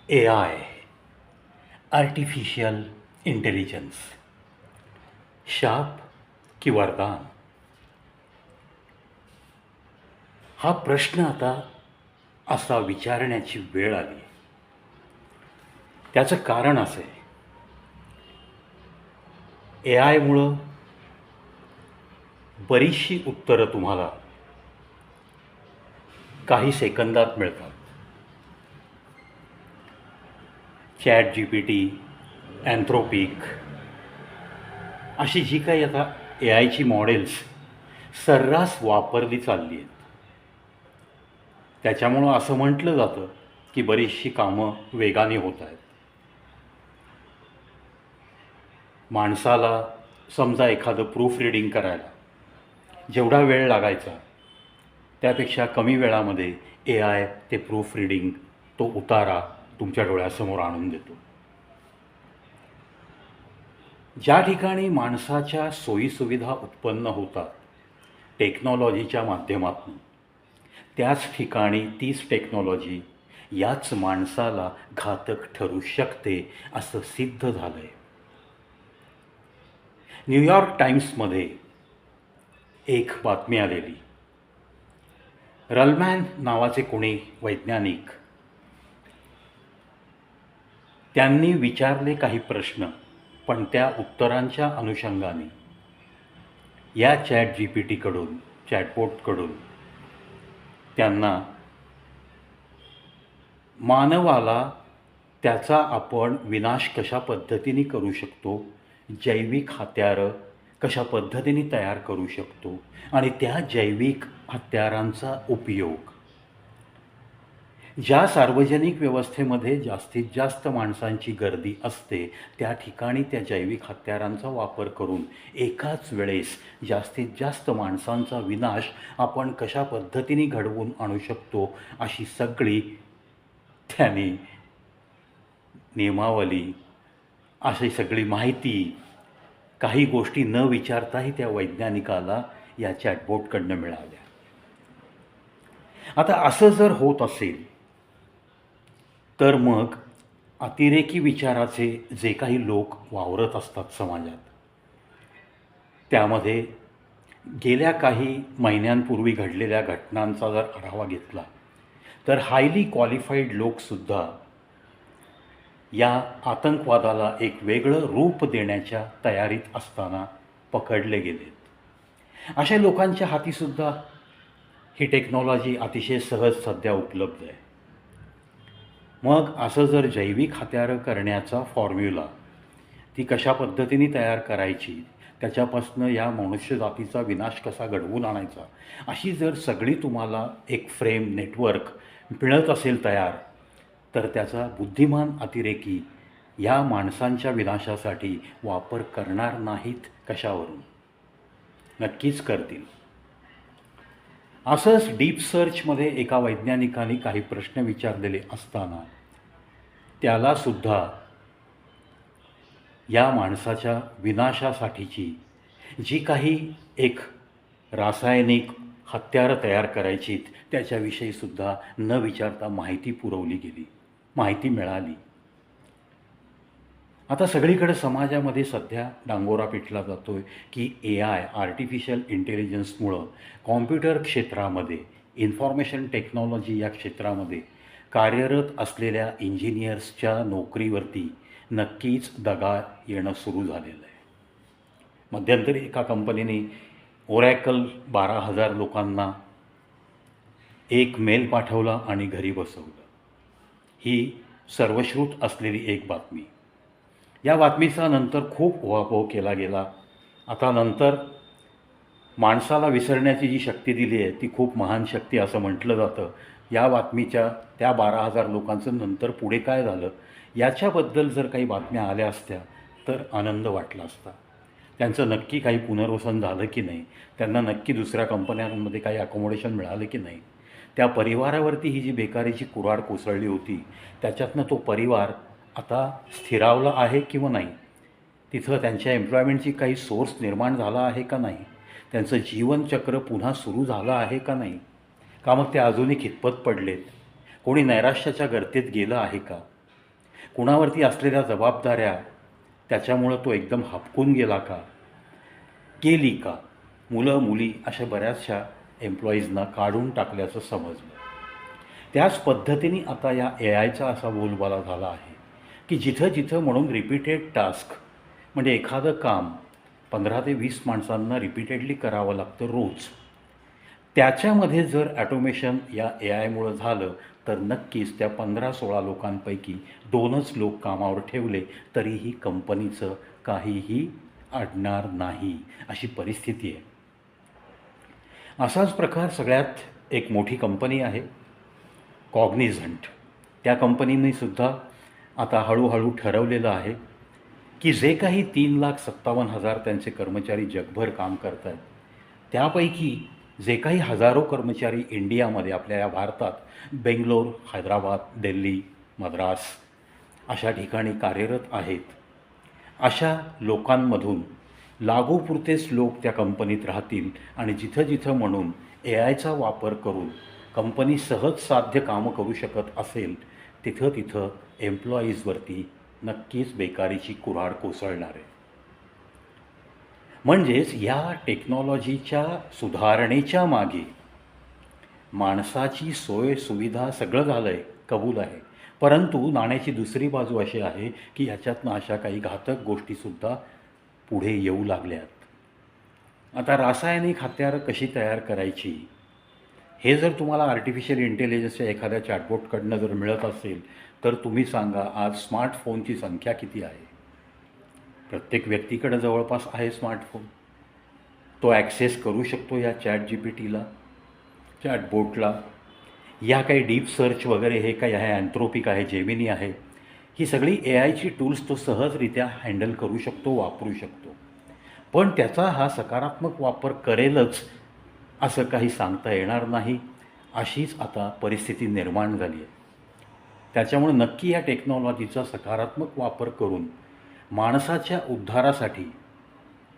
AI, artificial intelligence, शाप की वरदान? हा प्रश्न आता असा विचारण्याची वेळ आली. त्याचं कारण असं आहे, AIमुळं बरीचशी उत्तरं तुम्हाला काही सेकंदात मिळतात. ChatGPT, अँथ्रोपिक अशी जी काही आता AIची मॉडेल्स सर्रास वापरली चालली आहेत. त्याच्यामुळं असं म्हटलं जातं की बरीचशी कामं वेगाने होत आहेत. माणसाला समजा एखादं प्रूफ रीडिंग करायला जेवढा वेळ लागायचा त्यापेक्षा कमी वेळामध्ये AI ते प्रूफ रीडिंग, तो उतारा तुमच्या डोळ्यासमोर आणून देतो. ज्या ठिकाणी माणसाच्या सोयीसुविधा उत्पन्न होतात टेक्नॉलॉजीच्या माध्यमातून, त्याच ठिकाणी तीच टेक्नॉलॉजी याच माणसाला घातक ठरू शकते असं सिद्ध झालं आहे. न्यूयॉर्क टाइम्समध्ये एक बातमी आलेली. रलमॅन नावाचे कोणी वैज्ञानिक, त्यांनी विचारले काही प्रश्न, पण त्या उत्तरांच्या अनुषंगाने या ChatGPTकडून, चॅटबोटकडून त्यांना मानवाला त्याचा आपण विनाश कशा पद्धतीने करू शकतो, जैविक हत्यारं कशा पद्धतीने तयार करू शकतो आणि त्या जैविक हत्यारांचा उपयोग ज्या सार्वजनिक व्यवस्थेमध्ये जास्तीत जास्त माणसांची गर्दी असते त्या ठिकाणी त्या जैविक हत्यारांचा वापर करून एकाच वेळेस जास्तीत जास्त माणसांचा विनाश आपण कशा पद्धतीने घडवून आणू शकतो अशी सगळी त्यांनी नियमावली, अशी सगळी माहिती, काही गोष्टी न विचारताही त्या वैज्ञानिकाला या चॅटबोटकडनं मिळाल्या. आता असं जर होत असेल तर मग अतिरेकी विचाराचे जे काही लोक वावरत असतात समाजात, त्यामध्ये गेल्या काही महिन्यांपूर्वी घडलेल्या घटनांचा जर आढावा घेतला तर हायली क्वालिफाईड लोकसुद्धा या आतंकवादाला एक वेगळं रूप देण्याच्या तयारीत असताना पकडले गेलेत. अशा लोकांच्या हातीसुद्धा ही टेक्नॉलॉजी अतिशय सहज सध्या उपलब्ध आहे. मग असं जर जैविक हत्यारं करण्याचा फॉर्म्युला, ती कशा पद्धतीने तयार करायची, त्याच्यापासून या मनुष्यजातीचा विनाश कसा घडवून आणायचा, अशी जर सगळी तुम्हाला एक फ्रेम नेटवर्क मिळत असेल तयार, तर त्याचा बुद्धिमान अतिरेकी या माणसांच्या विनाशासाठी वापर करणार नाहीत कशावरून? नक्कीच करतील. असंच डीप सर्चमध्ये एका वैज्ञानिकाने काही प्रश्न विचारलेले असताना त्यालासुद्धा या माणसाच्या विनाशासाठीची जी काही एक रासायनिक हत्यारं तयार करायची त्याच्याविषयीसुद्धा न विचारता माहिती पुरवली गेली, माहिती मिळाली. आता सगळीकडे समाजामध्ये सध्या डांगोरा पिटला जातो आहे की AI, आर्टिफिशियल इंटेलिजन्समुळं कॉम्प्युटर क्षेत्रामध्ये, इन्फॉर्मेशन टेक्नॉलॉजी या क्षेत्रामध्ये कार्यरत असलेल्या इंजिनियर्सच्या नोकरीवरती नक्कीच दगा येणं सुरू झालेलं आहे. मध्यंतरी एका कंपनीने ओरॅकल 12,000 लोकांना एक मेल पाठवला आणि घरी बसवलं. ही सर्वश्रुत असलेली एक बातमी. या बातमीचा नंतर खूप उहापोह केला गेला. आता नंतर माणसाला विसरण्याची जी शक्ती दिली आहे ती खूप महान शक्ती असं म्हटलं जातं. या बातमीच्या त्या 12,000 लोकांचं नंतर पुढे काय झालं याच्याबद्दल जर काही बातम्या आल्या असत्या तर आनंद वाटला असता. त्यांचं नक्की काही पुनर्वसन झालं की नाही, त्यांना नक्की दुसऱ्या कंपन्यांमध्ये काही अकोमोडेशन मिळालं की नाही, त्या परिवारावरती ही जी बेकारीची कुऱ्हाड कोसळली होती त्याच्यातनं तो परिवार आता स्थिरावला आहे किंवा नाही, तिथं त्यांच्या एम्प्लॉयमेंटची काही सोर्स निर्माण झाला आहे का नाही, त्यांचं जीवनचक्र पुन्हा सुरू झालं आहे का नाही, का मग ते अजूनही खितपत पडलेत, कोणी नैराश्याच्या गर्तेत गेलं आहे का, कुणावरती असलेल्या जबाबदाऱ्या त्याच्यामुळं तो एकदम हबकून गेला का, केली का, मुलं मुली अशा बऱ्याचशा एम्प्लॉईजना काढून टाकल्याचं समजलं. त्याच पद्धतीने आता या AIचा असा बोलबाला झाला आहे की जिथं जिथं म्हणून रिपीटेड टास्क, म्हणजे एखादं काम 15 ते 20 माणसांना रिपीटेडली करावं लागतं रोज, त्याच्यामध्ये जर ॲटोमेशन या AIमुळं झालं तर नक्कीच त्या 15-16 लोकांपैकी 2च लोक कामावर ठेवले तरीही कंपनीचं काहीही अडणार नाही, अशी परिस्थिती आहे. असाच प्रकार सगळ्यात एक मोठी कंपनी आहे कॉग्निझंट. त्या कंपनीनेसुद्धा आता हळूहळू ठरवलेलं आहे की जे काही 3,57,000 त्यांचे कर्मचारी जगभर काम करत आहेत, त्यापैकी जे काही हजारो कर्मचारी इंडियामध्ये, आपल्या या भारतात बेंगलोर, हैदराबाद, दिल्ली, मद्रास अशा ठिकाणी कार्यरत आहेत, अशा लोकांमधून लागूपुरतेच लोक त्या कंपनीत राहतील आणि जिथं जिथं म्हणून AIचा वापर करून कंपनी सहज साध्य कामं करू शकत असेल तिथं तिथं एम्प्लॉईजवरती नक्कीच बेकारीची कुऱ्हाड कोसळणार आहे. म्हणजेच या टेक्नॉलॉजीच्या सुधारणेच्या मागे माणसाची सोय सुविधा सगळं झालं आहे, कबूल आहे, परंतु नाण्याची दुसरी बाजू अशी आहे की ह्याच्यातनं अशा काही घातक गोष्टीसुद्धा पुढे येऊ लागल्यात. आता रासायनिक हत्यारं कशी तयार करायची हे जर तुम्हाला आर्टिफिशियल इंटेलिजन्सच्या एखाद्या चॅटबॉटकडनं जर मिळत असेल तर तुम्ही सांगा, आज स्मार्टफोनची संख्या किती आहे? प्रत्येक व्यक्तीकडे जवळपास आहे स्मार्टफोन. तो ॲक्सेस करू शकतो या ChatGPTला, चॅटबोटला. या काही डीप सर्च वगैरे हे काही आहे, अँथ्रोपिक आहे, जेमिनी आहे, ही सगळी AIची टूल्स तो सहजरित्या हँडल करू शकतो, वापरू शकतो. पण त्याचा हा सकारात्मक वापर करेलच असं काही सांगता येणार नाही, अशीच आता परिस्थिती निर्माण झाली आहे. त्याच्यामुळे नक्की या टेक्नॉलॉजीचा सकारात्मक वापर करून माणसाच्या उद्धारासाठी,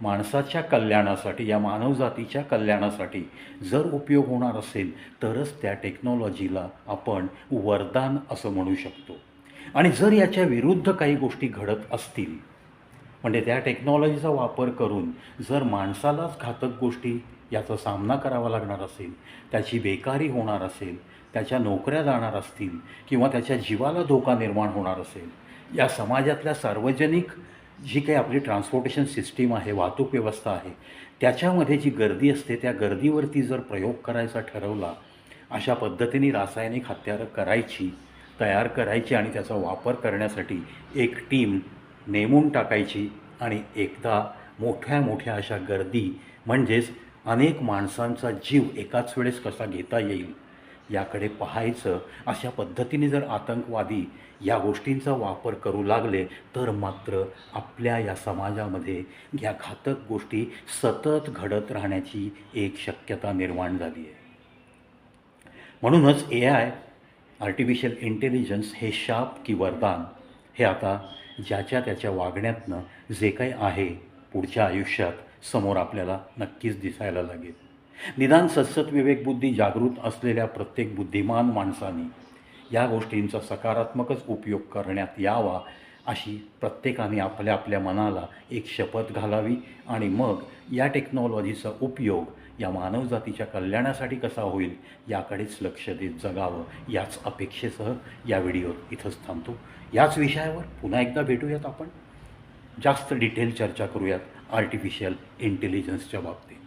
माणसाच्या कल्याणासाठी, या मानवजातीच्या कल्याणासाठी जर उपयोग होणार असेल तरच त्या टेक्नॉलॉजीला आपण वरदान असं म्हणू शकतो. आणि जर याच्या विरुद्ध काही गोष्टी घडत असतील, म्हणजे त्या टेक्नॉलॉजीचा वापर करून जर माणसालाच घातक गोष्टी याचा सामना करावा लागणार असेल, त्याची बेकारी होणार असेल, त्याच्या नोकऱ्या जाणार असतील किंवा त्याच्या जीवाला धोका निर्माण होणार असेल, या समाजातल्या सार्वजनिक जी काही आपली ट्रान्सपोर्टेशन सिस्टीम आहे, वाहतूक व्यवस्था आहे, त्याच्यामध्ये जी गर्दी असते त्या गर्दीवरती जर प्रयोग करायचा ठरवला, अशा पद्धतीने रासायनिक हत्यारं करायची, तयार करायची आणि त्याचा वापर करण्यासाठी एक टीम नेमून टाकायची आणि एकदा मोठ्या मोठ्या अशा गर्दी, म्हणजेच अनेक माणसांचा जीव एकाच वेळेस कसा घेता येईल याकडे पाहायचं, अशा पद्धतीने जर आतंकवादी या गोष्टींचा वापर करू लागले तर मात्र आपल्या या समाजामध्ये या घातक गोष्टी सतत घडत राहण्याची एक शक्यता निर्माण झाली आहे. म्हणूनच AI, आर्टिफिशियल इंटेलिजन्स हे शाप की वरदान हे आता ज्याच्या त्याच्या वागण्यातनं जे काही आहे पुढच्या आयुष्यात समोर आपल्याला नक्कीच दिसायला लागेल. निदान सत्सत विवेकबुद्धी जागृत असलेल्या प्रत्येक बुद्धिमान माणसाने या गोष्टींचा सकारात्मकच उपयोग करण्यात यावा, अशी प्रत्येकाने आपल्या आपल्या मनाला एक शपथ घालावी आणि मग या टेक्नॉलॉजीचा उपयोग या मानवजातीच्या कल्याणासाठी कसा होईल याकडेच लक्ष देत जगावं, याच अपेक्षेसह या व्हिडिओत इथंच थांबतो. याच विषयावर पुन्हा एकदा भेटूयात, आपण जास्त डिटेल चर्चा करूयात आर्टिफिशियल इंटेलिजन्सच्या बाबतीत.